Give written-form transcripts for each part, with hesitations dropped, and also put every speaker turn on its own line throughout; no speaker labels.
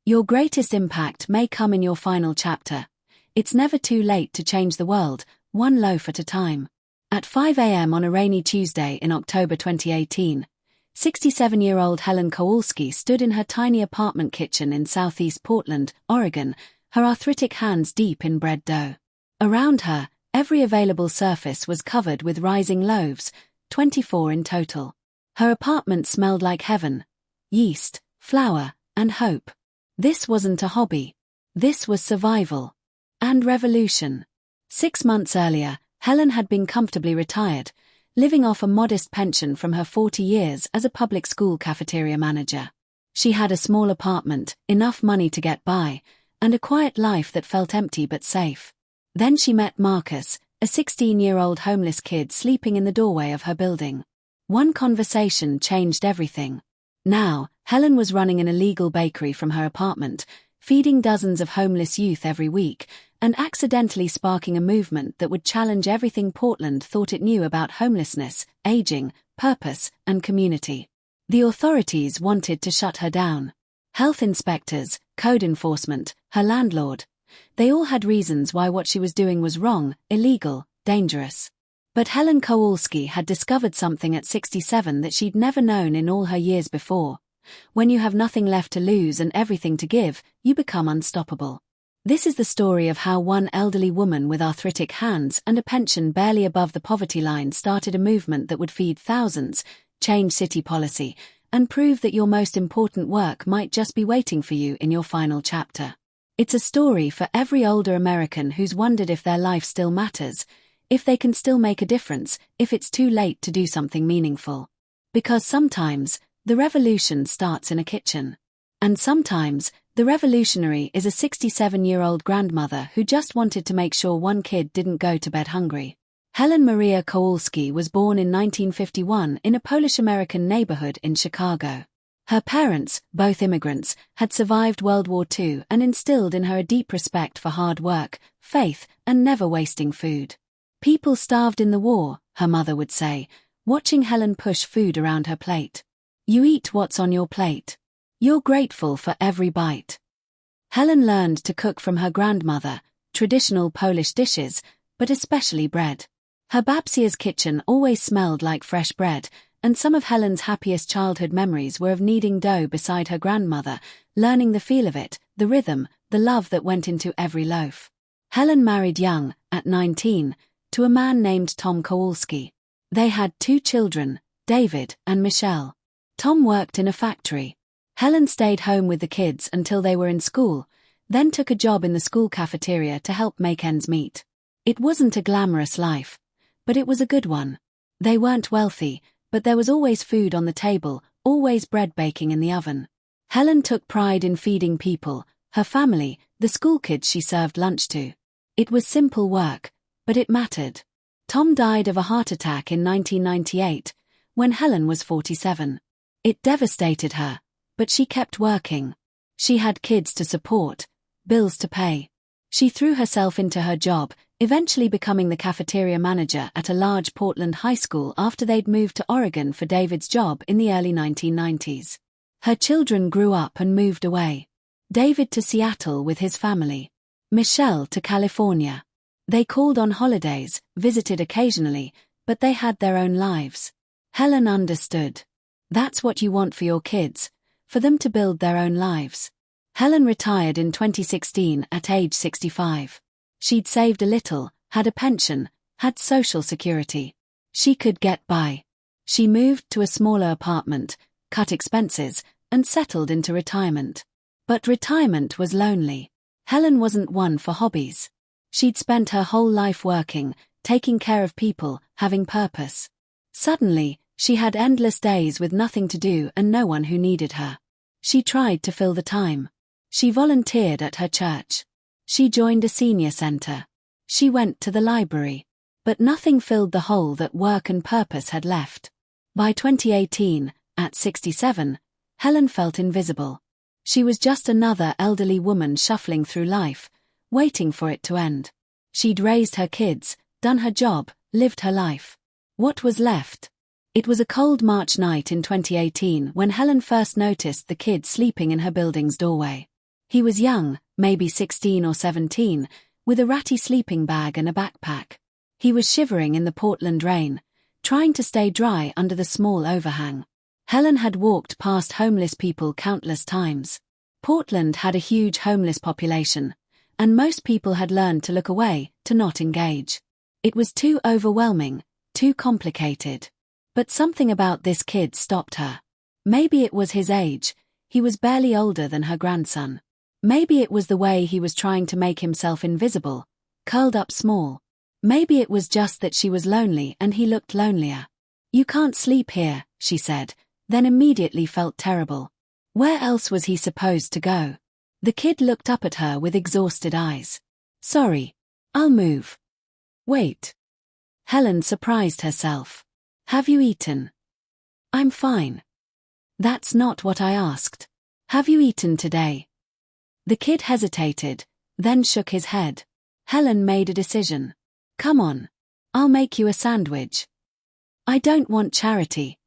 Your greatest impact may come in your final chapter. It's never too late to change the world, one loaf at a time. At 5 a.m. on a rainy Tuesday in October 2018, 67-year-old Helen Kowalski stood in her tiny apartment kitchen in southeast Portland, Oregon, her arthritic hands deep in bread dough. Around her, every available surface was covered with rising loaves, 24 in total. Her apartment smelled like heaven: yeast, flour, and hope. This wasn't a hobby. This was survival. And revolution. 6 months earlier, Helen had been comfortably retired, living off a modest pension from her 40 years as a public school cafeteria manager. She had a small apartment, enough money to get by, and a quiet life that felt empty but safe. Then she met Marcus, a 16-year-old homeless kid sleeping in the doorway of her building. One conversation changed everything. Now, Helen was running an illegal bakery from her apartment, feeding dozens of homeless youth every week, and accidentally sparking a movement that would challenge everything Portland thought it knew about homelessness, aging, purpose, and community. The authorities wanted to shut her down. Health inspectors, code enforcement, her landlord. They all had reasons why what she was doing was wrong, illegal, dangerous. But Helen Kowalski had discovered something at 67 that she'd never known in all her years before. When you have nothing left to lose and everything to give, you become unstoppable. This is the story of how one elderly woman with arthritic hands and a pension barely above the poverty line started a movement that would feed thousands, change city policy, and prove that your most important work might just be waiting for you in your final chapter. It's a story for every older American who's wondered if their life still matters, if they can still make a difference, if it's too late to do something meaningful. Because sometimes, the revolution starts in a kitchen. And sometimes, the revolutionary is a 67-year-old grandmother who just wanted to make sure one kid didn't go to bed hungry. Helen Maria Kowalski was born in 1951 in a Polish-American neighborhood in Chicago. Her parents, both immigrants, had survived World War II and instilled in her a deep respect for hard work, faith, and never wasting food. People starved in the war, her mother would say, watching Helen push food around her plate. You eat what's on your plate. You're grateful for every bite. Helen learned to cook from her grandmother, traditional Polish dishes, but especially bread. Her Babcia's kitchen always smelled like fresh bread, and some of Helen's happiest childhood memories were of kneading dough beside her grandmother, learning the feel of it, the rhythm, the love that went into every loaf. Helen married young, at 19, to a man named Tom Kowalski. They had 2 children, David and Michelle. Tom worked in a factory. Helen stayed home with the kids until they were in school, then took a job in the school cafeteria to help make ends meet. It wasn't a glamorous life, but it was a good one. They weren't wealthy, but there was always food on the table, always bread baking in the oven. Helen took pride in feeding people, her family, the school kids she served lunch to. It was simple work, but it mattered. Tom died of a heart attack in 1998, when Helen was 47. It devastated her, but she kept working. She had kids to support, bills to pay. She threw herself into her job, eventually becoming the cafeteria manager at a large Portland high school after they'd moved to Oregon for David's job in the early 1990s. Her children grew up and moved away. David to Seattle with his family. Michelle to California. They called on holidays, visited occasionally, but they had their own lives. Helen understood. That's what you want for your kids, for them to build their own lives. Helen retired in 2016 at age 65. She'd saved a little, had a pension, had social security. She could get by. She moved to a smaller apartment, cut expenses, and settled into retirement. But retirement was lonely. Helen wasn't one for hobbies. She'd spent her whole life working, taking care of people, having purpose. Suddenly, she had endless days with nothing to do and no one who needed her. She tried to fill the time. She volunteered at her church. She joined a senior center. She went to the library. But nothing filled the hole that work and purpose had left. By 2018, at 67, Helen felt invisible. She was just another elderly woman shuffling through life, waiting for it to end. She'd raised her kids, done her job, lived her life. What was left? It was a cold March night in 2018 when Helen first noticed the kid sleeping in her building's doorway. He was young, maybe 16 or 17, with a ratty sleeping bag and a backpack. He was shivering in the Portland rain, trying to stay dry under the small overhang. Helen had walked past homeless people countless times. Portland had a huge homeless population, and most people had learned to look away, to not engage. It was too overwhelming, too complicated. But something about this kid stopped her. Maybe it was his age, he was barely older than her grandson. Maybe it was the way he was trying to make himself invisible, curled up small. Maybe it was just that she was lonely and he looked lonelier. "You can't sleep here," she said, then immediately felt terrible. Where else was he supposed to go? The kid looked up at her with exhausted eyes. "Sorry. I'll move." "Wait." Helen surprised herself. "Have you eaten?" "I'm fine." "That's not what I asked. Have you eaten today?" The kid hesitated, then shook his head. Helen made a decision. "Come on. I'll make you a sandwich." "I don't want charity."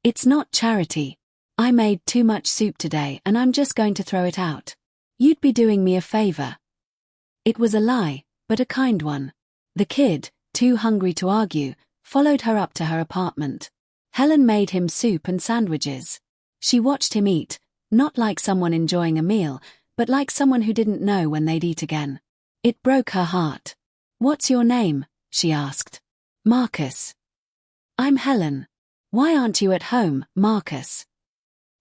"It's not charity. I made too much soup today and I'm just going to throw it out. You'd be doing me a favor." It was a lie, but a kind one. The kid, too hungry to argue, followed her up to her apartment. Helen made him soup and sandwiches. She watched him eat, not like someone enjoying a meal, but like someone who didn't know when they'd eat again. It broke her heart. "What's your name?" she asked. "Marcus." "I'm Helen. Why aren't you at home, Marcus?"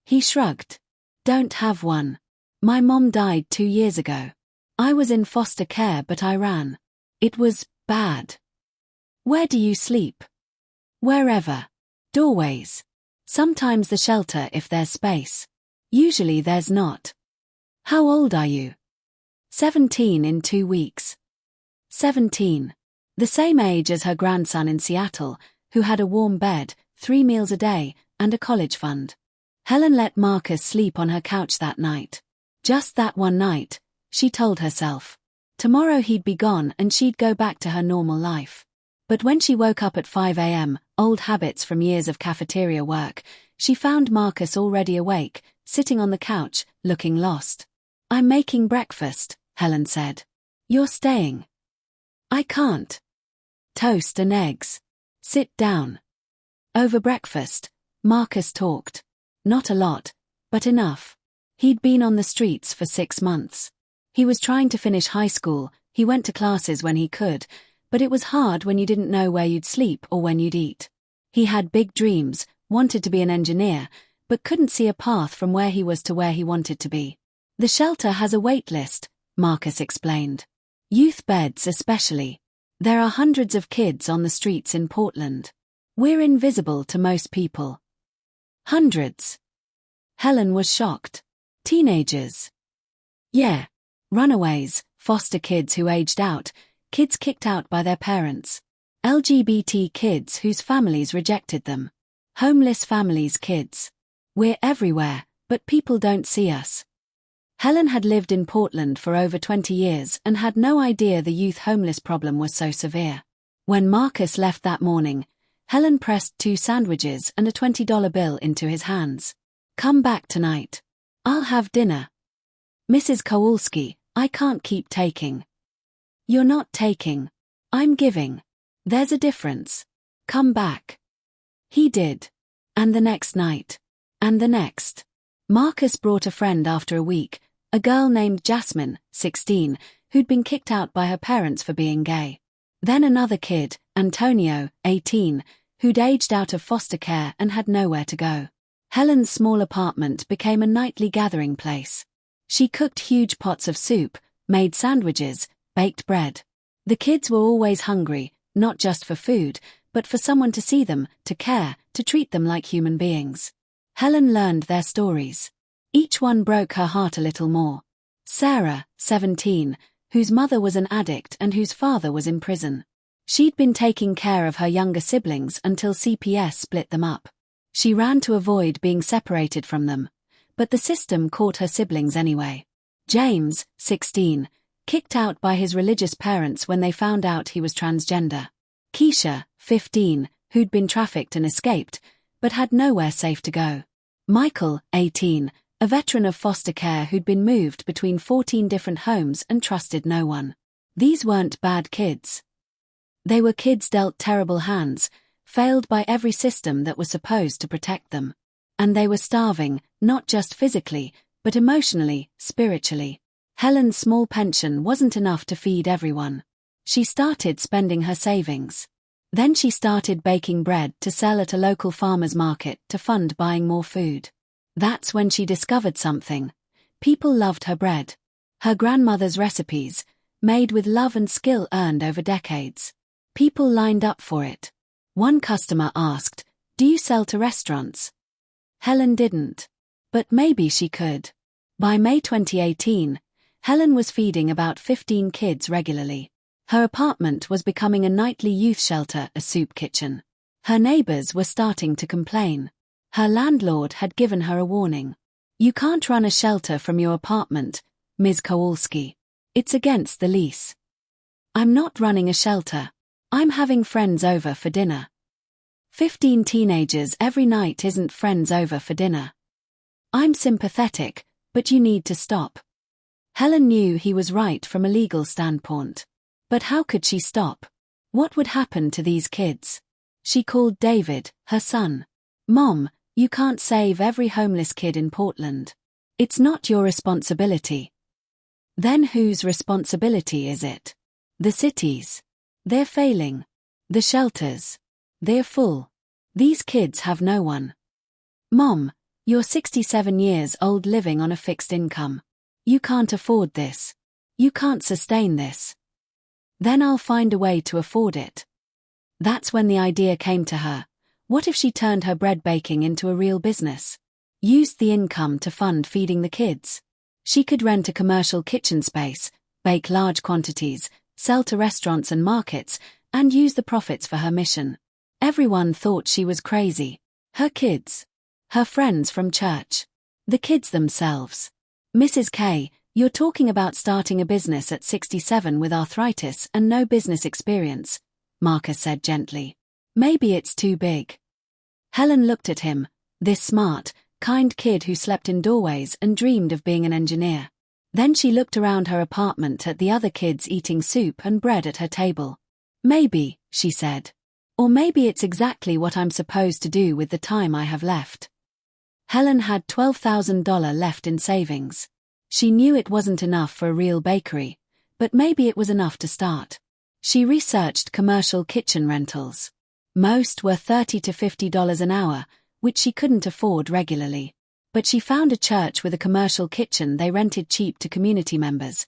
He shrugged. "Don't have one. My mom died 2 years ago. I was in foster care but I ran. It was bad." "Where do you sleep?" "Wherever. Doorways. Sometimes the shelter if there's space. Usually there's not." "How old are you?" 17 in 2 weeks. 17. The same age as her grandson in Seattle, who had a warm bed, 3 meals a day, and a college fund. Helen let Marcus sleep on her couch that night. Just that one night, she told herself. Tomorrow he'd be gone and she'd go back to her normal life. But when she woke up at 5 a.m., old habits from years of cafeteria work, she found Marcus already awake, sitting on the couch, looking lost. "I'm making breakfast," Helen said. "You're staying." "I can't." "Toast and eggs. Sit down." Over breakfast, Marcus talked. Not a lot, but enough. He'd been on the streets for 6 months. He was trying to finish high school, he went to classes when he could, but it was hard when you didn't know where you'd sleep or when you'd eat. He had big dreams, wanted to be an engineer, but couldn't see a path from where he was to where he wanted to be. "The shelter has a wait list," Marcus explained. "Youth beds especially. There are hundreds of kids on the streets in Portland. We're invisible to most people." "Hundreds?" Helen was shocked. "Teenagers?" "Yeah. Runaways, foster kids who aged out, kids kicked out by their parents. LGBT kids whose families rejected them. Homeless families' kids. We're everywhere, but people don't see us." Helen had lived in Portland for over 20 years and had no idea the youth homeless problem was so severe. When Marcus left that morning, Helen pressed 2 sandwiches and a $20 bill into his hands. "Come back tonight. I'll have dinner." "Mrs. Kowalski, I can't keep taking." "You're not taking. I'm giving. There's a difference. Come back." He did. And the next night. And the next. Marcus brought a friend after a week, a girl named Jasmine, 16, who'd been kicked out by her parents for being gay. Then another kid, Antonio, 18, who'd aged out of foster care and had nowhere to go. Helen's small apartment became a nightly gathering place. She cooked huge pots of soup, made sandwiches, baked bread. The kids were always hungry, not just for food, but for someone to see them, to care, to treat them like human beings. Helen learned their stories. Each one broke her heart a little more. Sarah, 17, whose mother was an addict and whose father was in prison. She'd been taking care of her younger siblings until CPS split them up. She ran to avoid being separated from them, but the system caught her siblings anyway. James, 16, kicked out by his religious parents when they found out he was transgender. Keisha, 15, who'd been trafficked and escaped, but had nowhere safe to go. Michael, 18, a veteran of foster care who'd been moved between 14 different homes and trusted no one. These weren't bad kids. They were kids dealt terrible hands, failed by every system that was supposed to protect them. And they were starving, not just physically, but emotionally, spiritually. Helen's small pension wasn't enough to feed everyone. She started spending her savings. Then she started baking bread to sell at a local farmer's market to fund buying more food. That's when she discovered something. People loved her bread. Her grandmother's recipes, made with love and skill earned over decades. People lined up for it. One customer asked, "Do you sell to restaurants?" Helen didn't. But maybe she could. By May 2018, Helen was feeding about 15 kids regularly. Her apartment was becoming a nightly youth shelter, a soup kitchen. Her neighbors were starting to complain. Her landlord had given her a warning. "You can't run a shelter from your apartment, Ms. Kowalski. It's against the lease." "I'm not running a shelter. I'm having friends over for dinner." 15 teenagers every night isn't friends over for dinner. "I'm sympathetic, but you need to stop." Helen knew he was right from a legal standpoint. But how could she stop? What would happen to these kids? She called David, her son. "Mom, you can't save every homeless kid in Portland. It's not your responsibility." Then whose responsibility is it? The cities. They're failing. The shelters. They're full. These kids have no one. "Mom, you're 67 years old living on a fixed income. You can't afford this. You can't sustain this." "Then I'll find a way to afford it." That's when the idea came to her. What if she turned her bread baking into a real business? Used the income to fund feeding the kids. She could rent a commercial kitchen space, bake large quantities, sell to restaurants and markets, and use the profits for her mission. Everyone thought she was crazy. Her kids. Her friends from church. The kids themselves. "Mrs. K, you're talking about starting a business at 67 with arthritis and no business experience," Marcus said gently. "Maybe it's too big." Helen looked at him, this smart, kind kid who slept in doorways and dreamed of being an engineer. Then she looked around her apartment at the other kids eating soup and bread at her table. "Maybe," she said. "Or maybe it's exactly what I'm supposed to do with the time I have left." Helen had $12,000 left in savings. She knew it wasn't enough for a real bakery, but maybe it was enough to start. She researched commercial kitchen rentals. Most were $30 to $50 an hour, which she couldn't afford regularly. But she found a church with a commercial kitchen they rented cheap to community members.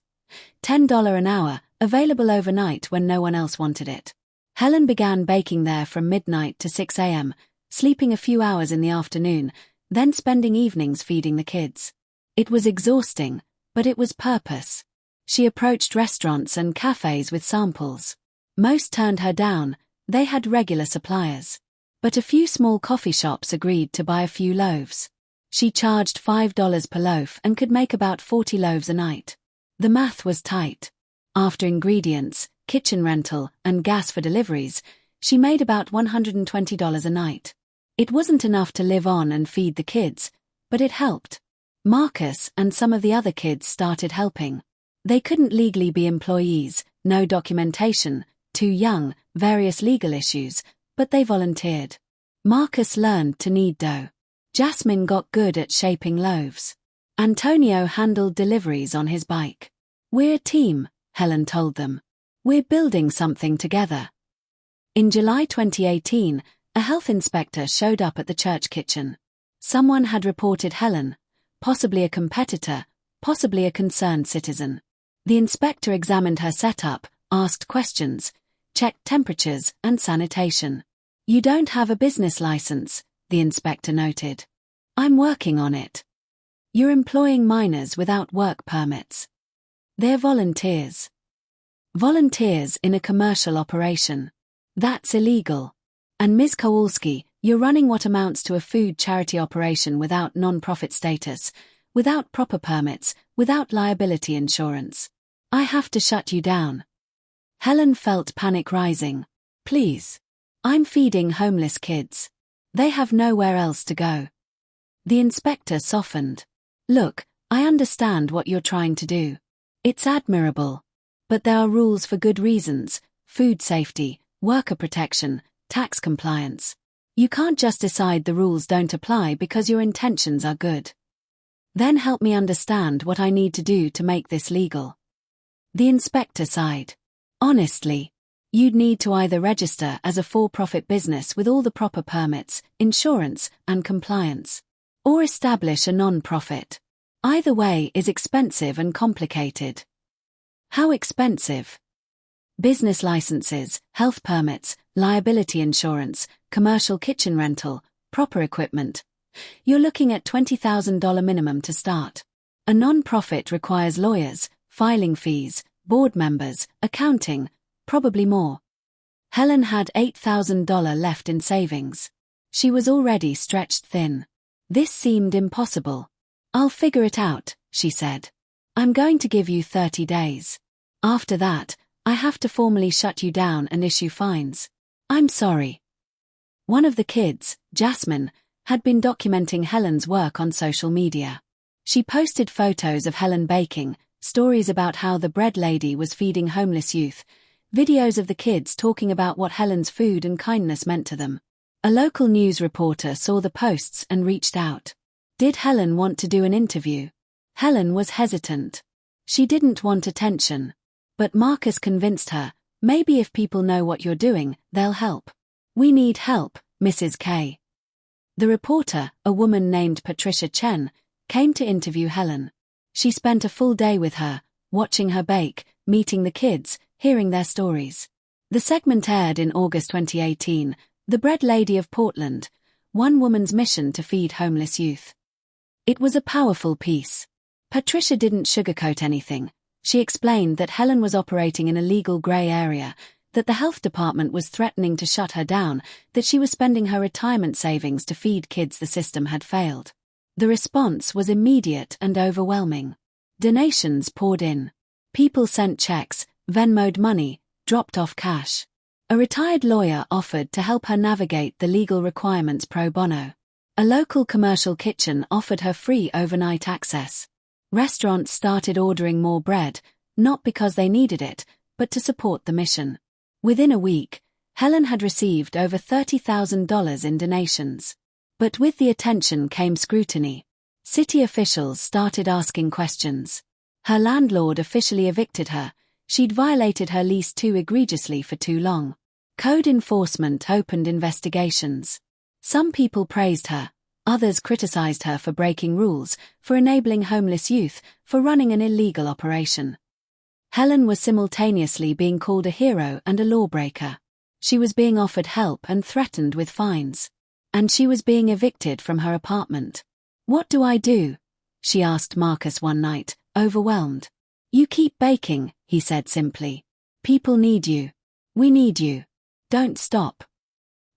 $10 an hour, available overnight when no one else wanted it. Helen began baking there from midnight to 6 a.m., sleeping a few hours in the afternoon, then spending evenings feeding the kids. It was exhausting, but it was purpose. She approached restaurants and cafes with samples. Most turned her down, they had regular suppliers. But a few small coffee shops agreed to buy a few loaves. She charged $5 per loaf and could make about 40 loaves a night. The math was tight. After ingredients, kitchen rental, and gas for deliveries, she made about $120 a night. It wasn't enough to live on and feed the kids, but it helped. Marcus and some of the other kids started helping. They couldn't legally be employees, no documentation, too young, various legal issues, but they volunteered. Marcus learned to knead dough. Jasmine got good at shaping loaves. Antonio handled deliveries on his bike. "We're a team," Helen told them. "We're building something together." In July 2018, a health inspector showed up at the church kitchen. Someone had reported Helen, possibly a competitor, possibly a concerned citizen. The inspector examined her setup, asked questions, checked temperatures and sanitation. "You don't have a business license," the inspector noted. "I'm working on it." "You're employing minors without work permits." "They're volunteers." Volunteers in a commercial operation. That's illegal. And Ms. Kowalski, you're running what amounts to a food charity operation without non-profit status, without proper permits, without liability insurance. I have to shut you down. Helen felt panic rising. "Please. I'm feeding homeless kids. They have nowhere else to go." The inspector softened. Look, I understand what you're trying to do. It's admirable. But there are rules for good reasons: food safety, worker protection, tax compliance. You can't just decide the rules don't apply because your intentions are good. Then help me understand what I need to do to make this legal. The inspector sighed. Honestly, you'd need to either register as a for-profit business with all the proper permits, insurance, and compliance, or establish a non-profit. Either way is expensive and complicated. How expensive? Business licenses, health permits, liability insurance, commercial kitchen rental, proper equipment. You're looking at $20,000 minimum to start. A non-profit requires lawyers, filing fees, board members, accounting, probably more. Helen had $8,000 left in savings. She was already stretched thin. This seemed impossible. I'll figure it out, she said. I'm going to give you 30 days. After that, I have to formally shut you down and issue fines. I'm sorry. One of the kids, Jasmine, had been documenting Helen's work on social media. She posted photos of Helen baking, stories about how the bread lady was feeding homeless youth, videos of the kids talking about what Helen's food and kindness meant to them. A local news reporter saw the posts and reached out. Did Helen want to do an interview? Helen was hesitant. She didn't want attention. But Marcus convinced her, maybe if people know what you're doing, they'll help. We need help, Mrs. K. The reporter, a woman named Patricia Chen, came to interview Helen. She spent a full day with her, watching her bake, meeting the kids, hearing their stories. The segment aired in August 2018, The Bread Lady of Portland, one woman's mission to feed homeless youth. It was a powerful piece. Patricia didn't sugarcoat anything. She explained that Helen was operating in a legal grey area, that the health department was threatening to shut her down, that she was spending her retirement savings to feed kids the system had failed. The response was immediate and overwhelming. Donations poured in. People sent checks, Venmoed money, dropped off cash. A retired lawyer offered to help her navigate the legal requirements pro bono. A local commercial kitchen offered her free overnight access. Restaurants started ordering more bread, not because they needed it, but to support the mission. Within a week, Helen had received over $30,000 in donations. But with the attention came scrutiny. City officials started asking questions. Her landlord officially evicted her. She'd violated her lease too egregiously for too long. Code enforcement opened investigations. Some people praised her. Others criticized her for breaking rules, for enabling homeless youth, for running an illegal operation. Helen was simultaneously being called a hero and a lawbreaker. She was being offered help and threatened with fines. And she was being evicted from her apartment. What do I do? She asked Marcus one night, overwhelmed. You keep baking, he said simply. People need you. We need you. Don't stop.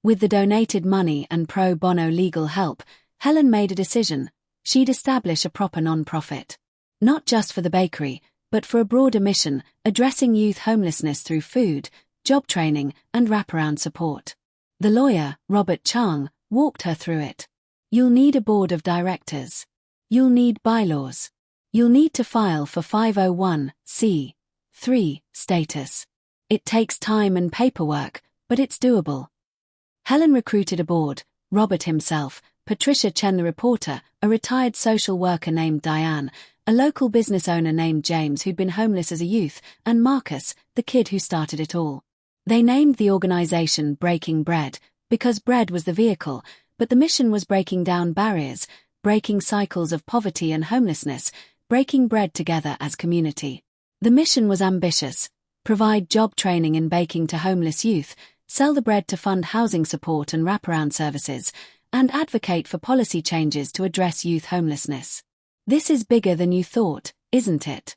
With the donated money and pro bono legal help, Helen made a decision. She'd establish a proper non-profit. Not just for the bakery, but for a broader mission, addressing youth homelessness through food, job training, and wraparound support. The lawyer, Robert Chang, walked her through it. You'll need a board of directors. You'll need bylaws. You'll need to file for 501(c)(3) status. It takes time and paperwork, but it's doable. Helen recruited a board, Robert himself, Patricia Chen the reporter, a retired social worker named Diane, a local business owner named James who'd been homeless as a youth, and Marcus, the kid who started it all. They named the organization Breaking Bread, because bread was the vehicle, but the mission was breaking down barriers, breaking cycles of poverty and homelessness, breaking bread together as community. The mission was ambitious: provide job training in baking to homeless youth, sell the bread to fund housing support and wraparound services, and advocate for policy changes to address youth homelessness. This is bigger than you thought, isn't it?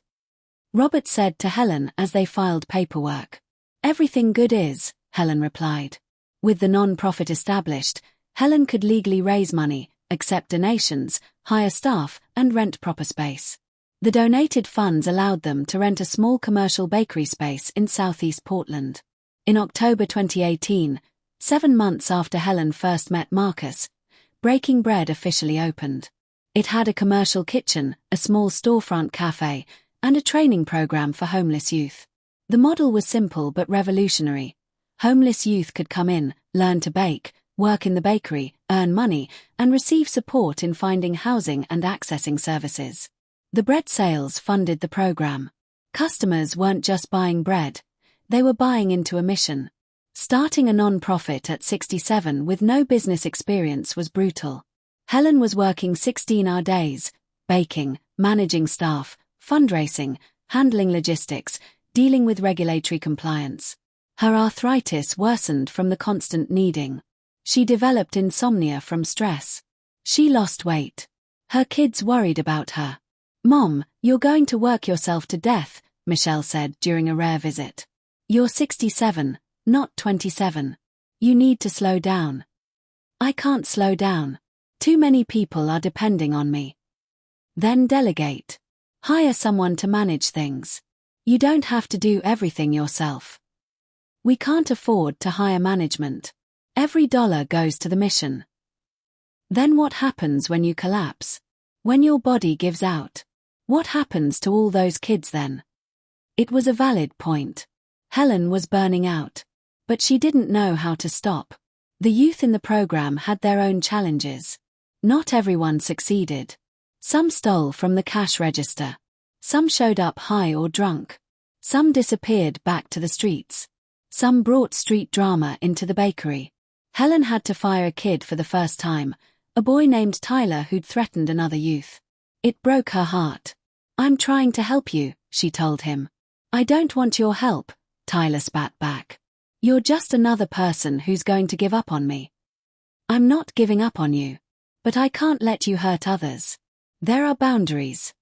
Robert said to Helen as they filed paperwork. Everything good is, Helen replied. With the non-profit established, Helen could legally raise money, accept donations, hire staff, and rent proper space. The donated funds allowed them to rent a small commercial bakery space in southeast Portland. In October 2018, 7 months after Helen first met Marcus, Breaking Bread officially opened. It had a commercial kitchen, a small storefront cafe, and a training program for homeless youth. The model was simple but revolutionary. Homeless youth could come in, learn to bake, work in the bakery, earn money, and receive support in finding housing and accessing services. The bread sales funded the program. Customers weren't just buying bread, they were buying into a mission. Starting a non-profit at 67 with no business experience was brutal. Helen was working 16-hour days, baking, managing staff, fundraising, handling logistics, dealing with regulatory compliance. Her arthritis worsened from the constant kneading. She developed insomnia from stress. She lost weight. Her kids worried about her. "Mom, you're going to work yourself to death," Michelle said during a rare visit. "You're 67, not 27. You need to slow down." "I can't slow down. Too many people are depending on me." "Then delegate. Hire someone to manage things. You don't have to do everything yourself." "We can't afford to hire management. Every dollar goes to the mission." "Then what happens when you collapse? When your body gives out? What happens to all those kids then?" It was a valid point. Helen was burning out. But she didn't know how to stop. The youth in the program had their own challenges. Not everyone succeeded. Some stole from the cash register. Some showed up high or drunk. Some disappeared back to the streets. Some brought street drama into the bakery. Helen had to fire a kid for the first time, a boy named Tyler who'd threatened another youth. It broke her heart. "I'm trying to help you," she told him. "I don't want your help," Tyler spat back. "You're just another person who's going to give up on me." "I'm not giving up on you. But I can't let you hurt others. There are boundaries."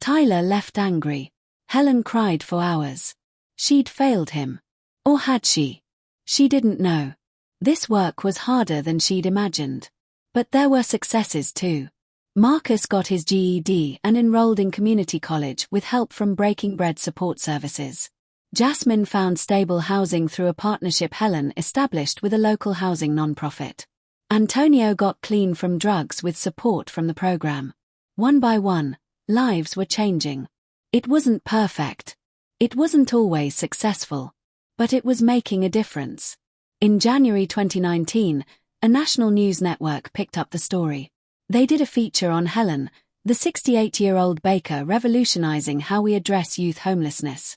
Tyler left angry. Helen cried for hours. She'd failed him. Or had she? She didn't know. This work was harder than she'd imagined. But there were successes too. Marcus got his GED and enrolled in community college with help from Breaking Bread support services. Jasmine found stable housing through a partnership Helen established with a local housing nonprofit. Antonio got clean from drugs with support from the program. One by one, lives were changing. It wasn't perfect. It wasn't always successful. But it was making a difference. In January 2019, a national news network picked up the story. They did a feature on Helen, the 68-year-old baker revolutionizing how we address youth homelessness.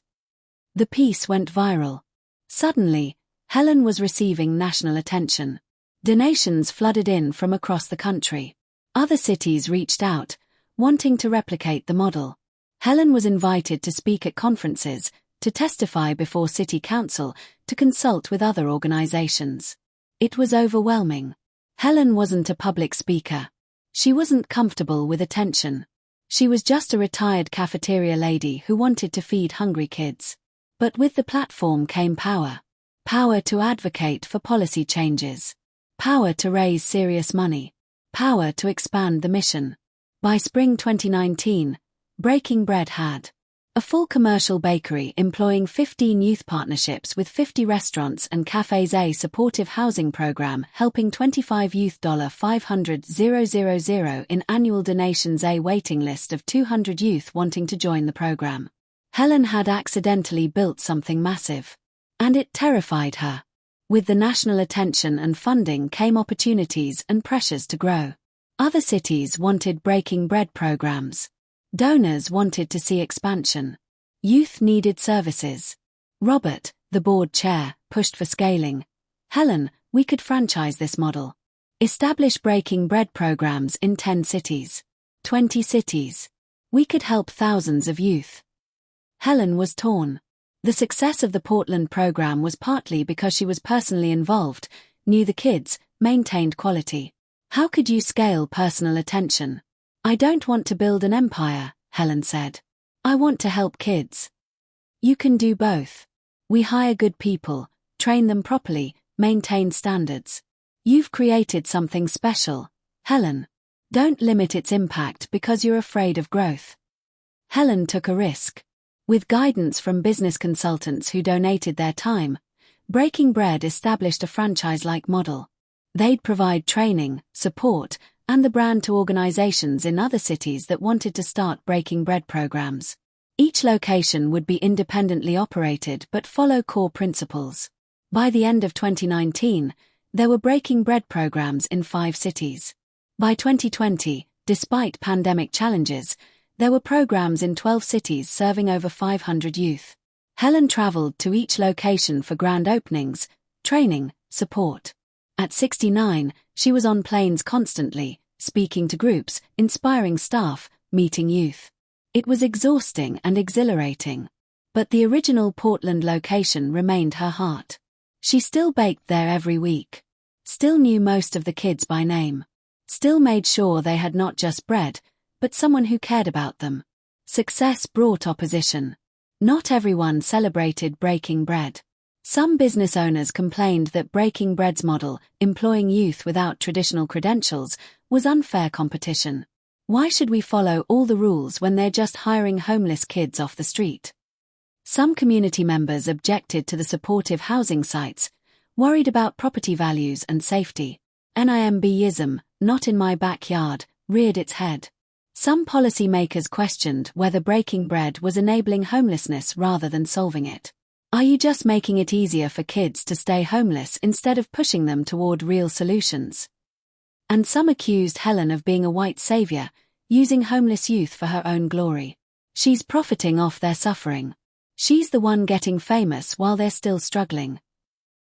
The piece went viral. Suddenly, Helen was receiving national attention. Donations flooded in from across the country. Other cities reached out, wanting to replicate the model. Helen was invited to speak at conferences, to testify before city council, to consult with other organizations. It was overwhelming. Helen wasn't a public speaker. She wasn't comfortable with attention. She was just a retired cafeteria lady who wanted to feed hungry kids. But with the platform came power. Power to advocate for policy changes. Power to raise serious money. Power to expand the mission. By spring 2019, Breaking Bread had a full commercial bakery employing 15 youth partnerships with 50 restaurants and cafes, a supportive housing program helping 25 youth $500,000 in annual donations, a waiting list of 200 youth wanting to join the program. Helen had accidentally built something massive. And it terrified her. With the national attention and funding came opportunities and pressures to grow. Other cities wanted Breaking Bread programs. Donors wanted to see expansion. Youth needed services. Robert, the board chair, pushed for scaling. "Helen, we could franchise this model. Establish Breaking Bread programs in 10 cities. 20 cities. We could help thousands of youth." Helen was torn. The success of the Portland program was partly because she was personally involved, knew the kids, maintained quality. How could you scale personal attention? "I don't want to build an empire," Helen said. "I want to help kids." You can do both. We hire good people, train them properly, maintain standards. You've created something special, Helen. Don't limit its impact because you're afraid of growth. Helen took a risk. With guidance from business consultants who donated their time, Breaking Bread established a franchise-like model. They'd provide training, support, and the brand to organizations in other cities that wanted to start breaking bread programs. Each location would be independently operated but follow core principles. By the end of 2019, there were breaking bread programs in 5 cities. By 2020, despite pandemic challenges, there were programs in 12 cities serving over 500 youth. Helen traveled to each location for grand openings, training, support. At 69, she was on planes constantly, speaking to groups, inspiring staff, meeting youth. It was exhausting and exhilarating. But the original Portland location remained her heart. She still baked there every week. Still knew most of the kids by name. Still made sure they had not just bread, but someone who cared about them. Success brought opposition. Not everyone celebrated breaking bread. Some business owners complained that breaking bread's model, employing youth without traditional credentials, was unfair competition. Why should we follow all the rules when they're just hiring homeless kids off the street? Some community members objected to the supportive housing sites, worried about property values and safety. NIMBism, not in my backyard, reared its head. Some policymakers questioned whether breaking bread was enabling homelessness rather than solving it. Are you just making it easier for kids to stay homeless instead of pushing them toward real solutions? And some accused Helen of being a white savior, using homeless youth for her own glory. She's profiting off their suffering. She's the one getting famous while they're still struggling.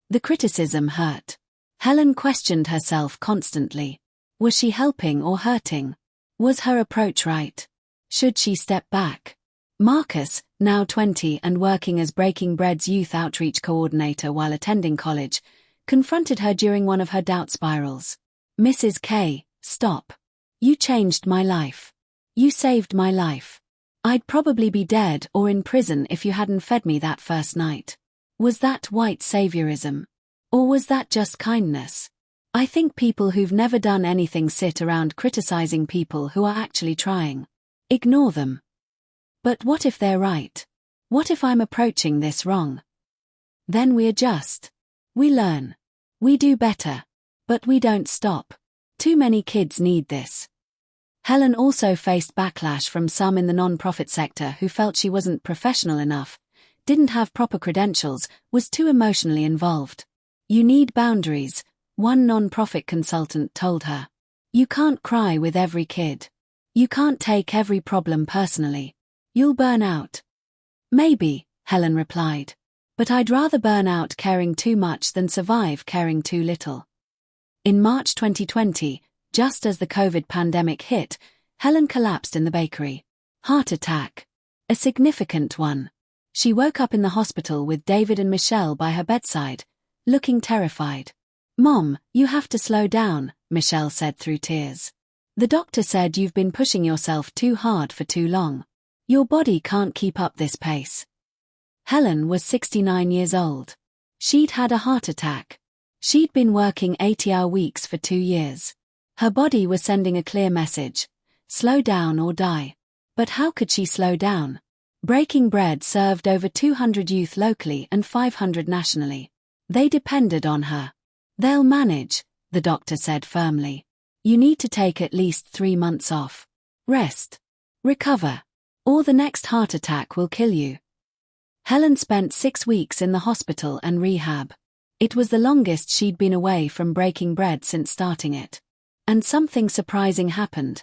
The criticism hurt. Helen questioned herself constantly. Was she helping or hurting? Was her approach right? Should she step back? Marcus, now 20 and working as Breaking Bread's youth outreach coordinator while attending college, confronted her during one of her doubt spirals. Mrs. K, stop. You changed my life. You saved my life. I'd probably be dead or in prison if you hadn't fed me that first night. Was that white saviorism? Or was that just kindness? I think people who've never done anything sit around criticizing people who are actually trying. Ignore them. But what if they're right? What if I'm approaching this wrong? Then we adjust. We learn. We do better. But we don't stop. Too many kids need this. Helen also faced backlash from some in the non-profit sector who felt she wasn't professional enough, didn't have proper credentials, was too emotionally involved. You need boundaries, one non-profit consultant told her. You can't cry with every kid. You can't take every problem personally. You'll burn out. Maybe, Helen replied. But I'd rather burn out caring too much than survive caring too little. In March 2020, just as the COVID pandemic hit, Helen collapsed in the bakery. Heart attack. A significant one. She woke up in the hospital with David and Michelle by her bedside, looking terrified. Mom, you have to slow down, Michelle said through tears. The doctor said you've been pushing yourself too hard for too long. Your body can't keep up this pace. Helen was 69 years old. She'd had a heart attack. She'd been working 80-hour weeks for 2 years. Her body was sending a clear message. Slow down or die. But how could she slow down? Breaking Bread served over 200 youth locally and 500 nationally. They depended on her. They'll manage, the doctor said firmly. You need to take at least 3 months off. Rest. Recover. Or the next heart attack will kill you. Helen spent 6 weeks in the hospital and rehab. It was the longest she'd been away from Breaking Bread since starting it. And something surprising happened.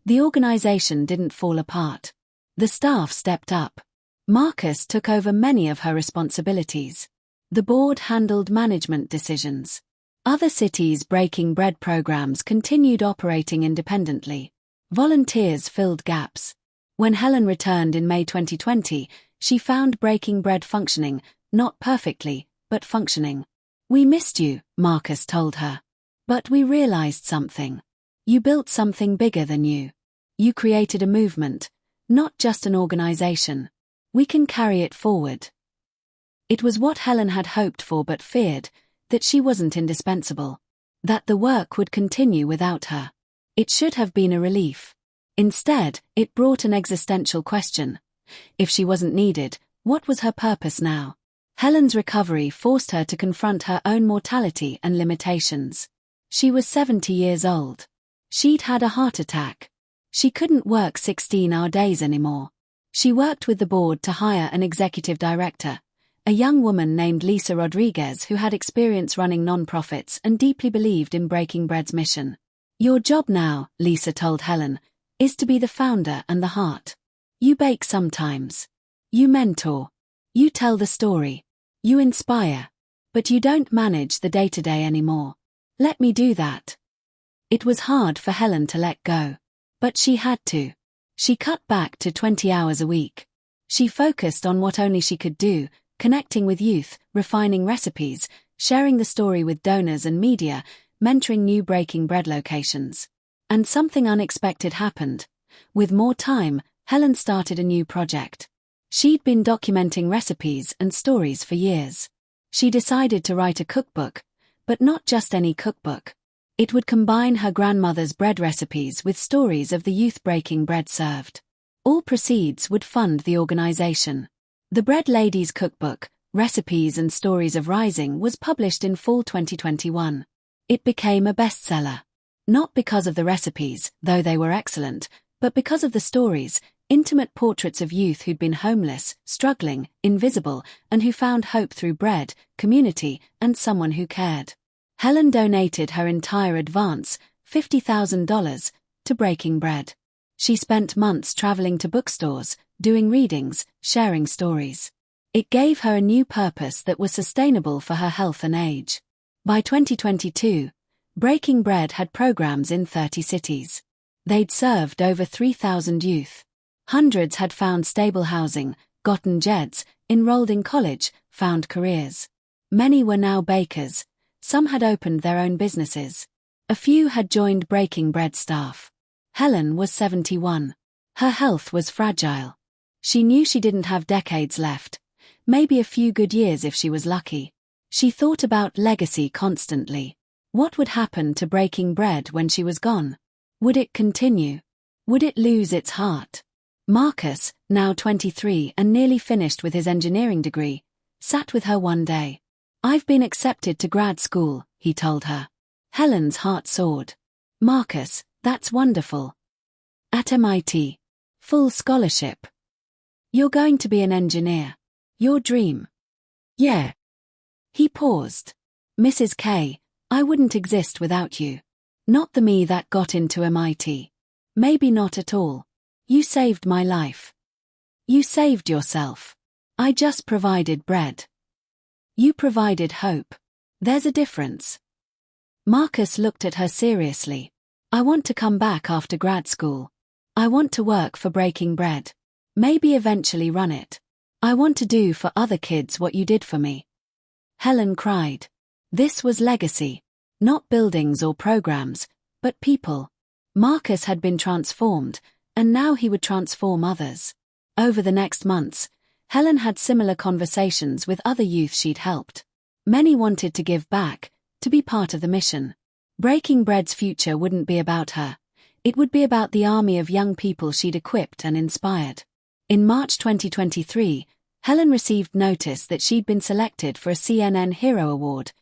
The organization didn't fall apart. The staff stepped up. Marcus took over many of her responsibilities. The board handled management decisions. Other cities' Breaking Bread programs continued operating independently. Volunteers filled gaps. When Helen returned in May 2020, she found Breaking Bread functioning, not perfectly, but functioning. We missed you, Marcus told her. But we realized something. You built something bigger than you. You created a movement, not just an organization. We can carry it forward. It was what Helen had hoped for but feared, that she wasn't indispensable. That the work would continue without her. It should have been a relief. Instead, it brought an existential question. If she wasn't needed, what was her purpose now? Helen's recovery forced her to confront her own mortality and limitations. She was 70 years old. She'd had a heart attack. She couldn't work 16-hour days anymore. She worked with the board to hire an executive director, a young woman named Lisa Rodriguez who had experience running non-profits and deeply believed in Breaking Bread's mission. Your job now, Lisa told Helen, is to be the founder and the heart. You bake sometimes. You mentor. You tell the story. You inspire. But you don't manage the day-to-day anymore. Let me do that. It was hard for Helen to let go. But she had to. She cut back to 20 hours a week. She focused on what only she could do, connecting with youth, refining recipes, sharing the story with donors and media, mentoring new Breaking Bread locations. And something unexpected happened. With more time, Helen started a new project. She'd been documenting recipes and stories for years. She decided to write a cookbook, but not just any cookbook. It would combine her grandmother's bread recipes with stories of the youth Breaking Bread served. All proceeds would fund the organization. The Bread Ladies Cookbook, Recipes and Stories of Rising was published in fall 2021. It became a bestseller. Not because of the recipes, though they were excellent, but because of the stories, intimate portraits of youth who'd been homeless, struggling, invisible, and who found hope through bread, community, and someone who cared. Helen donated her entire advance, $50,000, to Breaking Bread. She spent months traveling to bookstores, doing readings, sharing stories. It gave her a new purpose that was sustainable for her health and age. By 2022, Breaking Bread had programs in 30 cities. They'd served over 3,000 youth. Hundreds had found stable housing, gotten jeds, enrolled in college, found careers. Many were now bakers. Some had opened their own businesses. A few had joined Breaking Bread staff. Helen was 71. Her health was fragile. She knew she didn't have decades left. Maybe a few good years if she was lucky. She thought about legacy constantly. What would happen to Breaking Bread when she was gone? Would it continue? Would it lose its heart? Marcus, now 23 and nearly finished with his engineering degree, sat with her one day. I've been accepted to grad school, he told her. Helen's heart soared. Marcus, that's wonderful. At MIT. Full scholarship. You're going to be an engineer. Your dream. Yeah. He paused. Mrs. K, I wouldn't exist without you. Not the me that got into MIT. Maybe not at all. You saved my life. You saved yourself. I just provided bread. You provided hope. There's a difference. Marcus looked at her seriously. I want to come back after grad school. I want to work for Breaking Bread. Maybe eventually run it. I want to do for other kids what you did for me. Helen cried. This was legacy. Not buildings or programs, but people. Marcus had been transformed, and now he would transform others. Over the next months, Helen had similar conversations with other youth she'd helped. Many wanted to give back, to be part of the mission. Breaking Bread's future wouldn't be about her. It would be about the army of young people she'd equipped and inspired. In March 2023, Helen received notice that she'd been selected for a CNN Hero Award,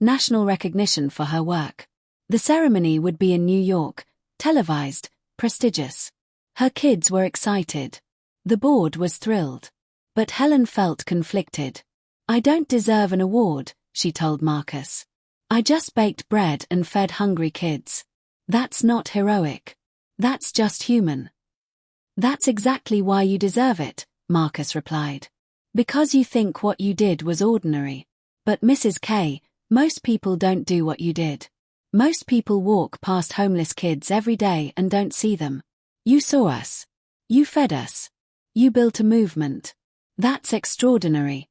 national recognition for her work. The ceremony would be in New York, televised, prestigious. Her kids were excited. The board was thrilled. But Helen felt conflicted. I don't deserve an award, she told Marcus. I just baked bread and fed hungry kids. That's not heroic. That's just human. That's exactly why you deserve it, Marcus replied. Because you think what you did was ordinary. But Mrs. K, most people don't do what you did. Most people walk past homeless kids every day and don't see them. You saw us. You fed us. You built a movement. That's extraordinary.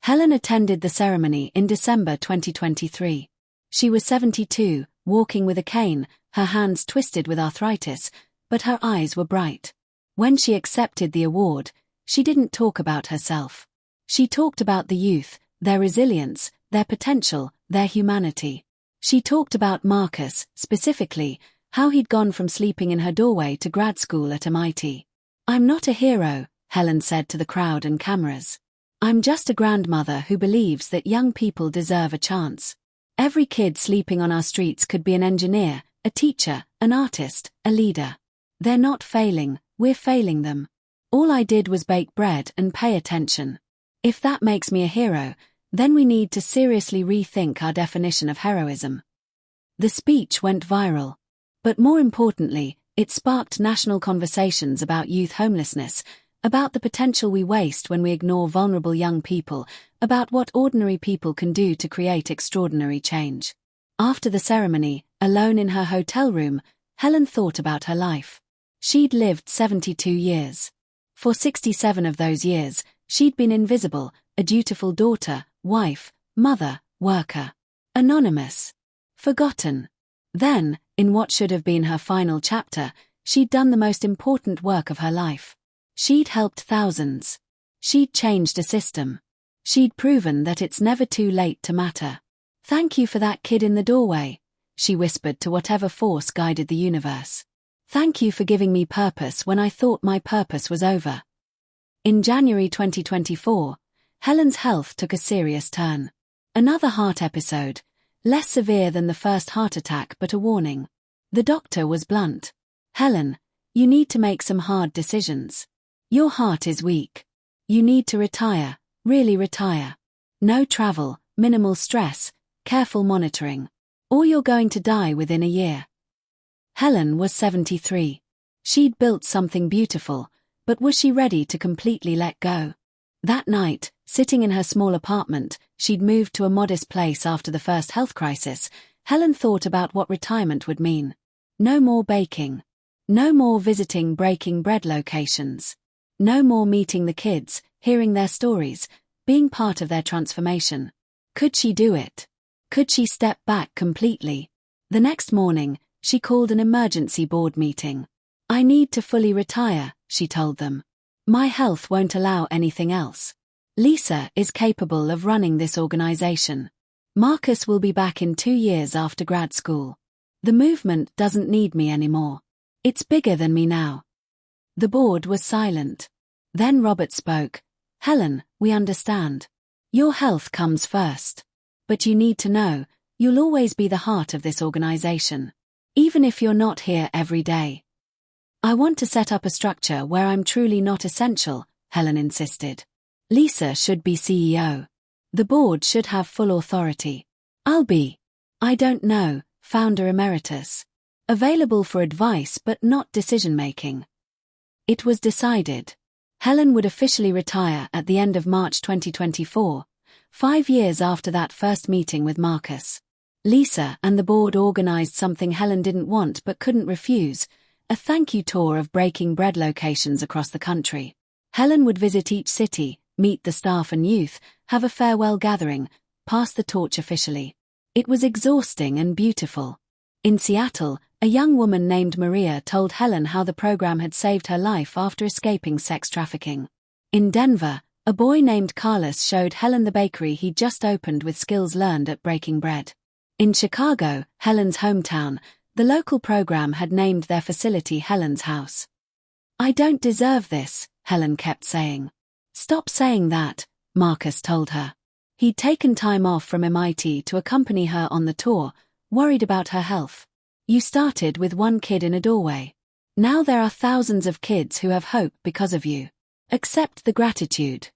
Helen attended the ceremony in December 2023. She was 72, walking with a cane, her hands twisted with arthritis, but her eyes were bright. When she accepted the award, she didn't talk about herself. She talked about the youth, their resilience, their potential, their humanity. She talked about Marcus, specifically, how he'd gone from sleeping in her doorway to grad school at MIT. I'm not a hero, Helen said to the crowd and cameras. I'm just a grandmother who believes that young people deserve a chance. Every kid sleeping on our streets could be an engineer, a teacher, an artist, a leader. They're not failing, we're failing them. All I did was bake bread and pay attention. If that makes me a hero, then we need to seriously rethink our definition of heroism. The speech went viral. But more importantly, it sparked national conversations about youth homelessness, about the potential we waste when we ignore vulnerable young people, about what ordinary people can do to create extraordinary change. After the ceremony, alone in her hotel room, Helen thought about her life. She'd lived 72 years. For 67 of those years, she'd been invisible, a dutiful daughter, wife, mother, worker. Anonymous. Forgotten. Then, in what should have been her final chapter, she'd done the most important work of her life. She'd helped thousands. She'd changed a system. She'd proven that it's never too late to matter. "Thank you for that kid in the doorway," she whispered to whatever force guided the universe. "Thank you for giving me purpose when I thought my purpose was over." In January 2024, Helen's health took a serious turn. Another heart episode, less severe than the first heart attack but a warning. The doctor was blunt. "Helen, you need to make some hard decisions. Your heart is weak. You need to retire, really retire. No travel, minimal stress, careful monitoring. Or you're going to die within a year." Helen was 73. She'd built something beautiful, but was she ready to completely let go? That night, sitting in her small apartment, she'd moved to a modest place after the first health crisis, Helen thought about what retirement would mean. No more baking. No more visiting breaking bread locations. No more meeting the kids, hearing their stories, being part of their transformation. Could she do it? Could she step back completely? The next morning, she called an emergency board meeting. "I need to fully retire," she told them. "My health won't allow anything else. Lisa is capable of running this organization. Marcus will be back in 2 years after grad school. The movement doesn't need me anymore. It's bigger than me now." The board was silent. Then Robert spoke. "Helen, we understand. Your health comes first. But you need to know, you'll always be the heart of this organization. Even if you're not here every day." "I want to set up a structure where I'm truly not essential," Helen insisted. "Lisa should be CEO. The board should have full authority. I'll be, I don't know, founder emeritus. Available for advice but not decision-making." It was decided. Helen would officially retire at the end of March 2024, 5 years after that first meeting with Marcus. Lisa and the board organized something Helen didn't want but couldn't refuse, a thank you tour of breaking bread locations across the country. Helen would visit each city, meet the staff and youth, have a farewell gathering, pass the torch officially. It was exhausting and beautiful. In Seattle, a young woman named Maria told Helen how the program had saved her life after escaping sex trafficking. In Denver, a boy named Carlos showed Helen the bakery he'd just opened with skills learned at breaking bread. In Chicago, Helen's hometown, the local program had named their facility Helen's House. "I don't deserve this," Helen kept saying. "Stop saying that," Marcus told her. He'd taken time off from MIT to accompany her on the tour, worried about her health. "You started with one kid in a doorway. Now there are thousands of kids who have hope because of you. Accept the gratitude."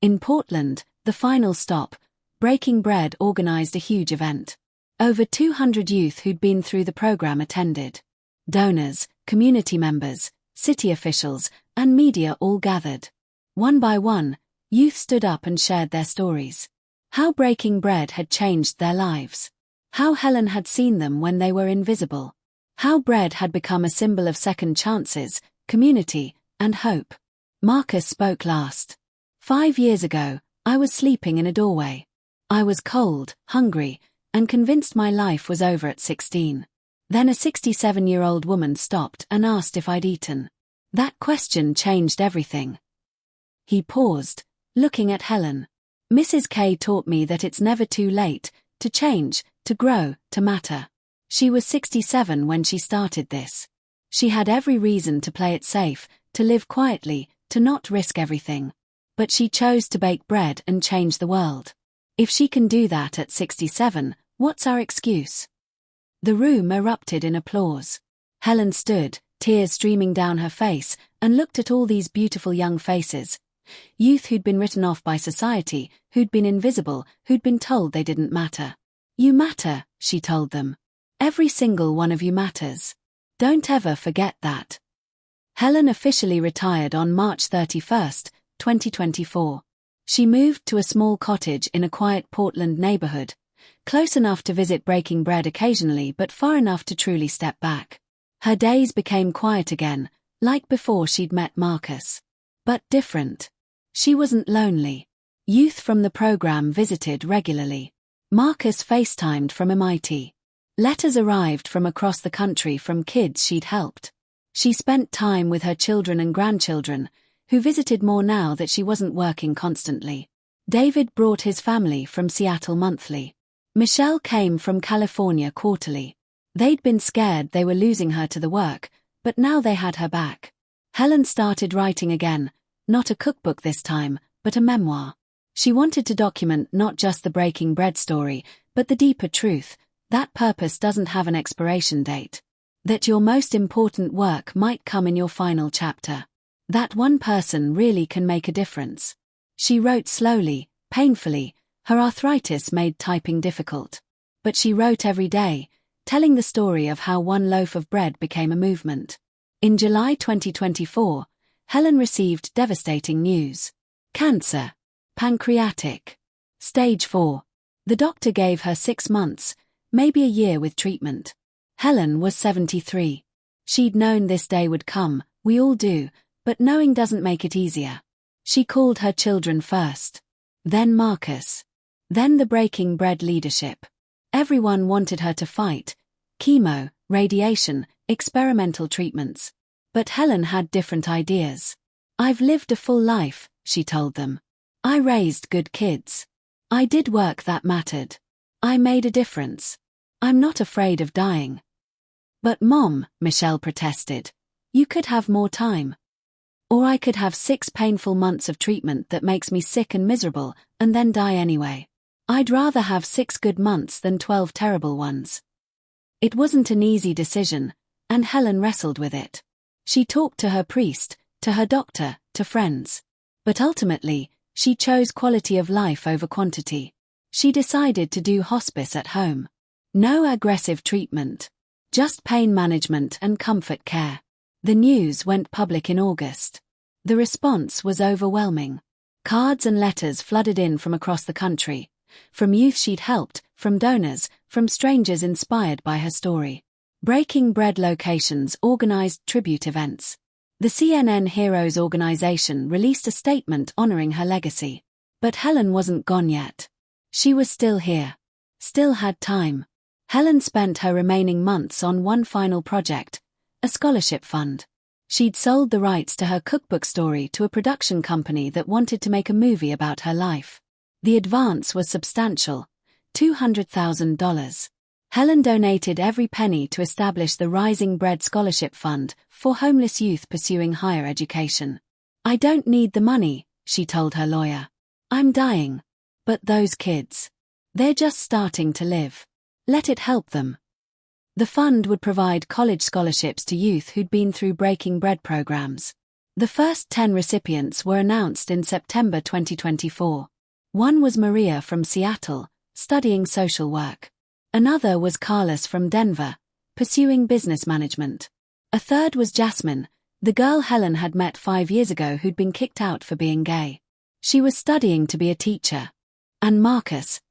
In Portland, the final stop, Breaking Bread organized a huge event. Over 200 youth who'd been through the program attended. Donors, community members, city officials, and media all gathered. One by one, youth stood up and shared their stories. How breaking bread had changed their lives. How Helen had seen them when they were invisible. How bread had become a symbol of second chances, community, and hope. Marcus spoke last. "5 years ago, I was sleeping in a doorway. I was cold, hungry, and convinced my life was over at 16. Then a 67-year-old woman stopped and asked if I'd eaten. That question changed everything." He paused, looking at Helen. "Mrs. K taught me that it's never too late to change, to grow, to matter." She was 67 when she started this. She had every reason to play it safe, to live quietly, to not risk everything. But she chose to bake bread and change the world. If she can do that at 67, what's our excuse? The room erupted in applause. Helen stood, tears streaming down her face, and looked at all these beautiful young faces. Youth who'd been written off by society, who'd been invisible, who'd been told they didn't matter. You matter, she told them. Every single one of you matters. Don't ever forget that. Helen officially retired on March 31, 2024. She moved to a small cottage in a quiet Portland neighborhood, close enough to visit breaking bread occasionally but far enough to truly step back. Her days became quiet again, like before she'd met Marcus. But different. She wasn't lonely. Youth from the program visited regularly. Marcus FaceTimed from MIT. Letters arrived from across the country from kids she'd helped. She spent time with her children and grandchildren, who visited more now that she wasn't working constantly. David brought his family from Seattle monthly. Michelle came from California quarterly. They'd been scared they were losing her to the work, but now they had her back. Helen started writing again, not a cookbook this time, but a memoir. She wanted to document not just the breaking bread story, but the deeper truth, that purpose doesn't have an expiration date. That your most important work might come in your final chapter. That one person really can make a difference. She wrote slowly, painfully, her arthritis made typing difficult. But she wrote every day, telling the story of how one loaf of bread became a movement. In July 2024, Helen received devastating news. Cancer. Pancreatic. Stage 4. The doctor gave her 6 months, maybe a year with treatment. Helen was 73. She'd known this day would come, we all do, but knowing doesn't make it easier. She called her children first. Then Marcus. Then the breaking bread leadership. Everyone wanted her to fight. Chemo, radiation, experimental treatments. But Helen had different ideas. I've lived a full life, she told them. I raised good kids. I did work that mattered. I made a difference. I'm not afraid of dying. But Mom, Michelle protested, you could have more time. Or I could have 6 painful months of treatment that makes me sick and miserable, and then die anyway. I'd rather have 6 good months than 12 terrible ones. It wasn't an easy decision, and Helen wrestled with it. She talked to her priest, to her doctor, to friends. But ultimately, she chose quality of life over quantity. She decided to do hospice at home. No aggressive treatment. Just pain management and comfort care. The news went public in August. The response was overwhelming. Cards and letters flooded in from across the country. From youth she'd helped, from donors, from strangers inspired by her story. Breaking Bread locations organized tribute events. The CNN Heroes organization released a statement honoring her legacy. But Helen wasn't gone yet. She was still here. Still had time. Helen spent her remaining months on one final project, a scholarship fund. She'd sold the rights to her cookbook story to a production company that wanted to make a movie about her life. The advance was substantial, $200,000. Helen donated every penny to establish the Rising Bread Scholarship Fund for homeless youth pursuing higher education. I don't need the money, she told her lawyer. I'm dying. But those kids. They're just starting to live. Let it help them. The fund would provide college scholarships to youth who'd been through Breaking Bread programs. The first 10 recipients were announced in September 2024. One was Maria from Seattle, studying social work. Another was Carlos from Denver, pursuing business management. A third was Jasmine, the girl Helen had met 5 years ago who'd been kicked out for being gay. She was studying to be a teacher. And Marcus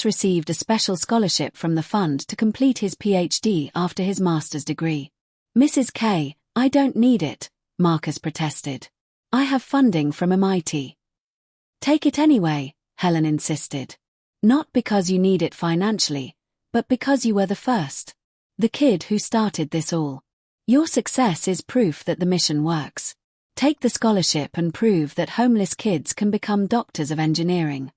received a special scholarship from the fund to complete his PhD after his master's degree. Mrs. K, I don't need it, Marcus protested. I have funding from MIT. Take it anyway, Helen insisted. Not because you need it financially, but because you were the first. The kid who started this all. Your success is proof that the mission works. Take the scholarship and prove that homeless kids can become doctors of engineering.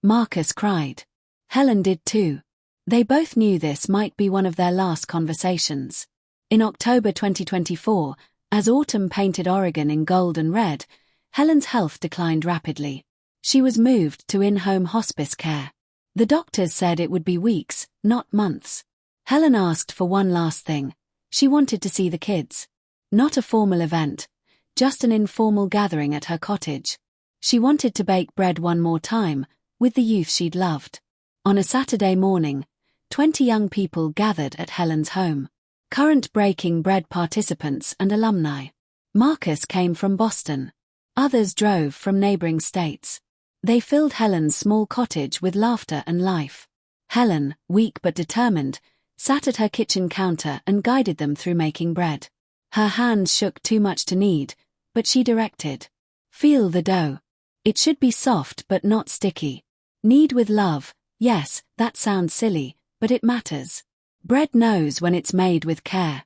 Marcus cried. Helen did too. They both knew this might be one of their last conversations. In October 2024, as autumn painted Oregon in gold and red, Helen's health declined rapidly. She was moved to in-home hospice care. The doctors said it would be weeks, not months. Helen asked for one last thing. She wanted to see the kids. Not a formal event, just an informal gathering at her cottage. She wanted to bake bread one more time, with the youth she'd loved. On a Saturday morning, 20 young people gathered at Helen's home. Current breaking bread participants and alumni. Marcus came from Boston. Others drove from neighboring states. They filled Helen's small cottage with laughter and life. Helen, weak but determined, sat at her kitchen counter and guided them through making bread. Her hands shook too much to knead, but she directed. Feel the dough. It should be soft but not sticky. Knead with love. Yes, that sounds silly, but it matters. Bread knows when it's made with care.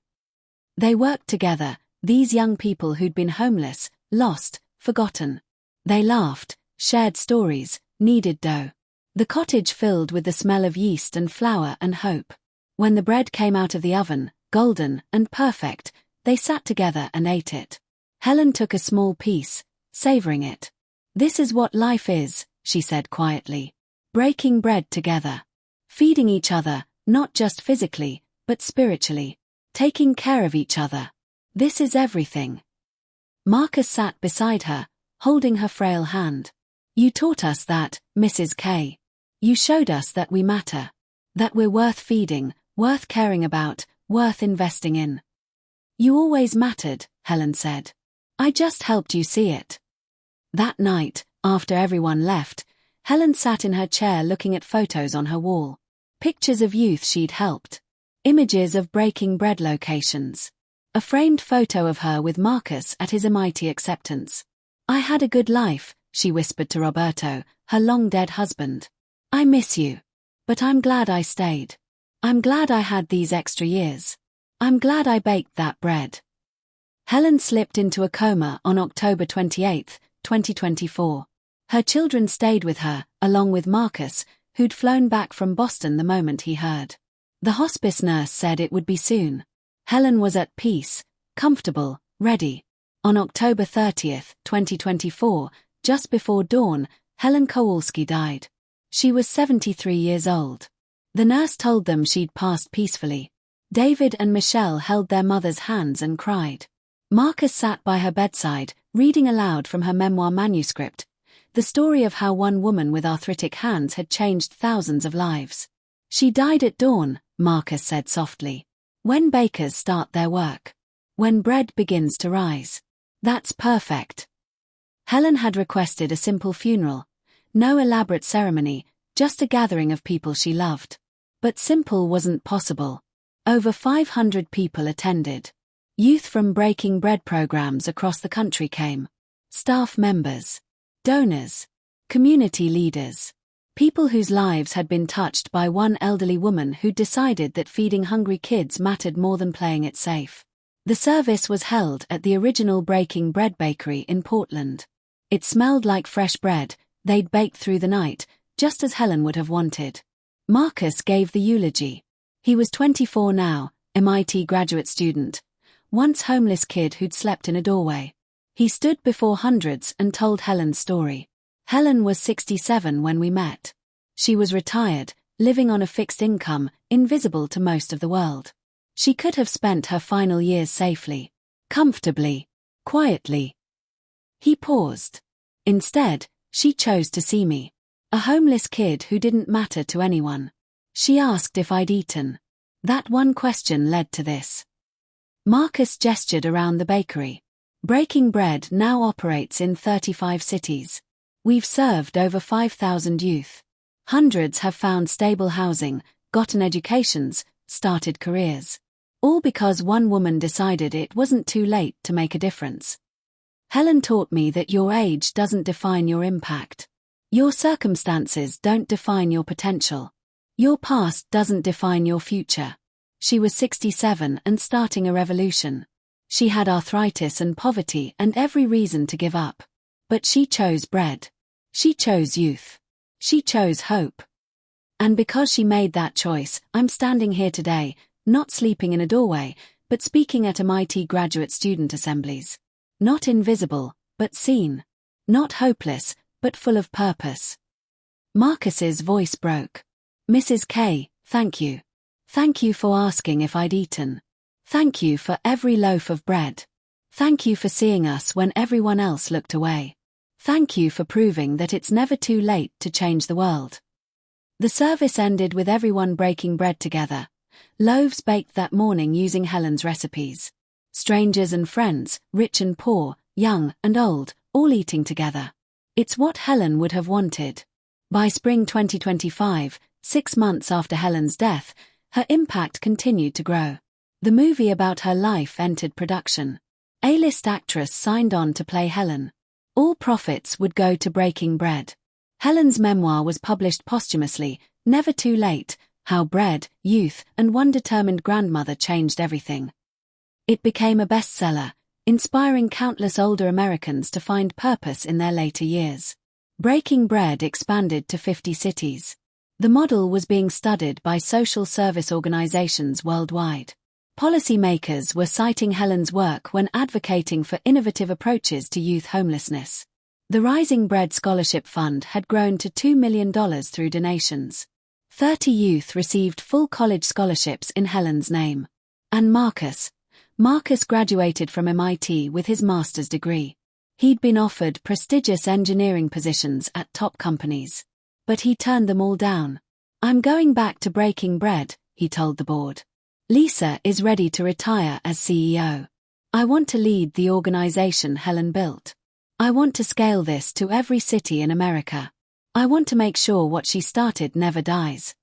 They worked together, these young people who'd been homeless, lost, forgotten. They laughed, shared stories, kneaded dough. The cottage filled with the smell of yeast and flour and hope. When the bread came out of the oven, golden and perfect, they sat together and ate it. Helen took a small piece, savoring it. This is what life is, she said quietly. Breaking bread together. Feeding each other, not just physically, but spiritually. Taking care of each other. This is everything. Marcus sat beside her, holding her frail hand. You taught us that, Mrs. K. You showed us that we matter. That we're worth feeding, worth caring about, worth investing in. You always mattered, Helen said. I just helped you see it. That night, after everyone left, Helen sat in her chair looking at photos on her wall. Pictures of youth she'd helped. Images of breaking bread locations. A framed photo of her with Marcus at his MIT acceptance. I had a good life, she whispered to Roberto, her long-dead husband. I miss you. But I'm glad I stayed. I'm glad I had these extra years. I'm glad I baked that bread. Helen slipped into a coma on October 28, 2024. Her children stayed with her, along with Marcus, who'd flown back from Boston the moment he heard. The hospice nurse said it would be soon. Helen was at peace, comfortable, ready. On October 30, 2024, just before dawn, Helen Kowalski died. She was 73 years old. The nurse told them she'd passed peacefully. David and Michelle held their mother's hands and cried. Marcus sat by her bedside, reading aloud from her memoir manuscript, the story of how one woman with arthritic hands had changed thousands of lives. She died at dawn, Marcus said softly. When bakers start their work. When bread begins to rise. That's perfect. Helen had requested a simple funeral. No elaborate ceremony, just a gathering of people she loved. But simple wasn't possible. Over 500 people attended. Youth from breaking bread programs across the country came. Staff members. Donors. Community leaders. People whose lives had been touched by one elderly woman who decided that feeding hungry kids mattered more than playing it safe. The service was held at the original Breaking Bread bakery in Portland. It smelled like fresh bread, they'd baked through the night, just as Helen would have wanted. Marcus gave the eulogy. He was 24 now, MIT graduate student, once homeless kid who'd slept in a doorway. He stood before hundreds and told Helen's story. Helen was 67 when we met. She was retired, living on a fixed income, invisible to most of the world. She could have spent her final years safely, comfortably, quietly. He paused. Instead, she chose to see me. A homeless kid who didn't matter to anyone. She asked if I'd eaten. That one question led to this. Marcus gestured around the bakery. Breaking Bread now operates in 35 cities. We've served over 5,000 youth. Hundreds have found stable housing, gotten educations, started careers. All because one woman decided it wasn't too late to make a difference. Helen taught me that your age doesn't define your impact. Your circumstances don't define your potential. Your past doesn't define your future. She was 67 and starting a revolution. She had arthritis and poverty and every reason to give up. But she chose bread. She chose youth. She chose hope. And because she made that choice, I'm standing here today, not sleeping in a doorway, but speaking at MIT graduate student assemblies. Not invisible, but seen. Not hopeless, but full of purpose. Marcus's voice broke. Mrs. K, thank you. Thank you for asking if I'd eaten. Thank you for every loaf of bread. Thank you for seeing us when everyone else looked away. Thank you for proving that it's never too late to change the world. The service ended with everyone breaking bread together, loaves baked that morning using Helen's recipes. Strangers and friends, rich and poor, young and old, all eating together. It's what Helen would have wanted. By spring 2025, 6 months after Helen's death, her impact continued to grow. The movie about her life entered production. A-list actress signed on to play Helen. All profits would go to Breaking Bread. Helen's memoir was published posthumously, Never Too Late, How Bread, Youth, and One Determined Grandmother Changed Everything. It became a bestseller, inspiring countless older Americans to find purpose in their later years. Breaking Bread expanded to 50 cities. The model was being studied by social service organizations worldwide. Policymakers were citing Helen's work when advocating for innovative approaches to youth homelessness. The Rising Bread Scholarship Fund had grown to $2 million through donations. 30 youth received full college scholarships in Helen's name. And Marcus graduated from MIT with his master's degree. He'd been offered prestigious engineering positions at top companies. But he turned them all down. "I'm going back to Breaking Bread," he told the board. "Lisa is ready to retire as CEO. I want to lead the organization Helen built. I want to scale this to every city in America. I want to make sure what she started never dies."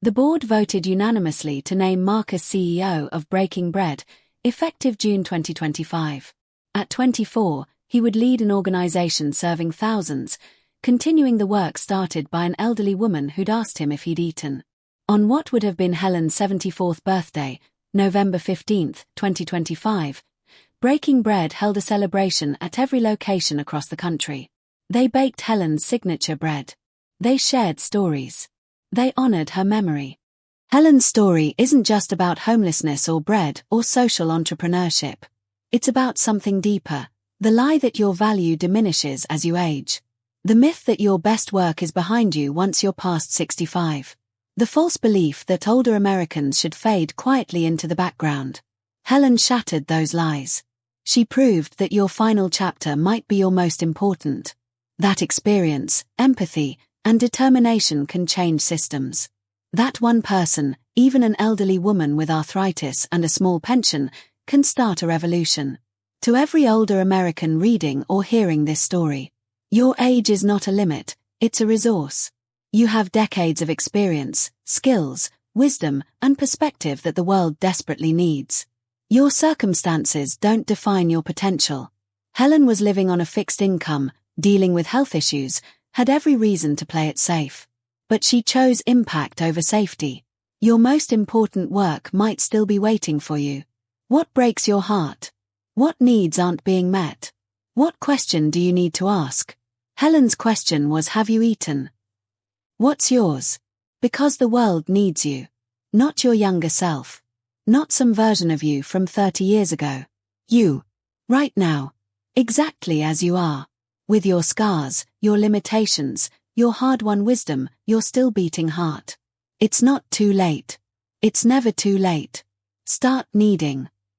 The board voted unanimously to name Marcus CEO of Breaking Bread, effective June 2025. At 24, he would lead an organization serving thousands, continuing the work started by an elderly woman who'd asked him if he'd eaten. On what would have been Helen's 74th birthday, November 15, 2025, Breaking Bread held a celebration at every location across the country. They baked Helen's signature bread. They shared stories. They honored her memory. Helen's story isn't just about homelessness or bread or social entrepreneurship. It's about something deeper, the lie that your value diminishes as you age. The myth that your best work is behind you once you're past 65. The false belief that older Americans should fade quietly into the background. Helen shattered those lies. She proved that your final chapter might be your most important. That experience, empathy, and determination can change systems. That one person, even an elderly woman with arthritis and a small pension, can start a revolution. To every older American reading or hearing this story, your age is not a limit, it's a resource. You have decades of experience, skills, wisdom, and perspective that the world desperately needs. Your circumstances don't define your potential. Helen was living on a fixed income, dealing with health issues, had every reason to play it safe. But she chose impact over safety. Your most important work might still be waiting for you. What breaks your heart? What needs aren't being met? What question do you need to ask? Helen's question was, have you eaten? What's yours? Because the world needs you. Not your younger self. Not some version of you from 30 years ago. You. Right now. Exactly as you are. With your scars, your limitations, your hard-won wisdom, your still beating heart. It's not too late. It's never too late. Start needing.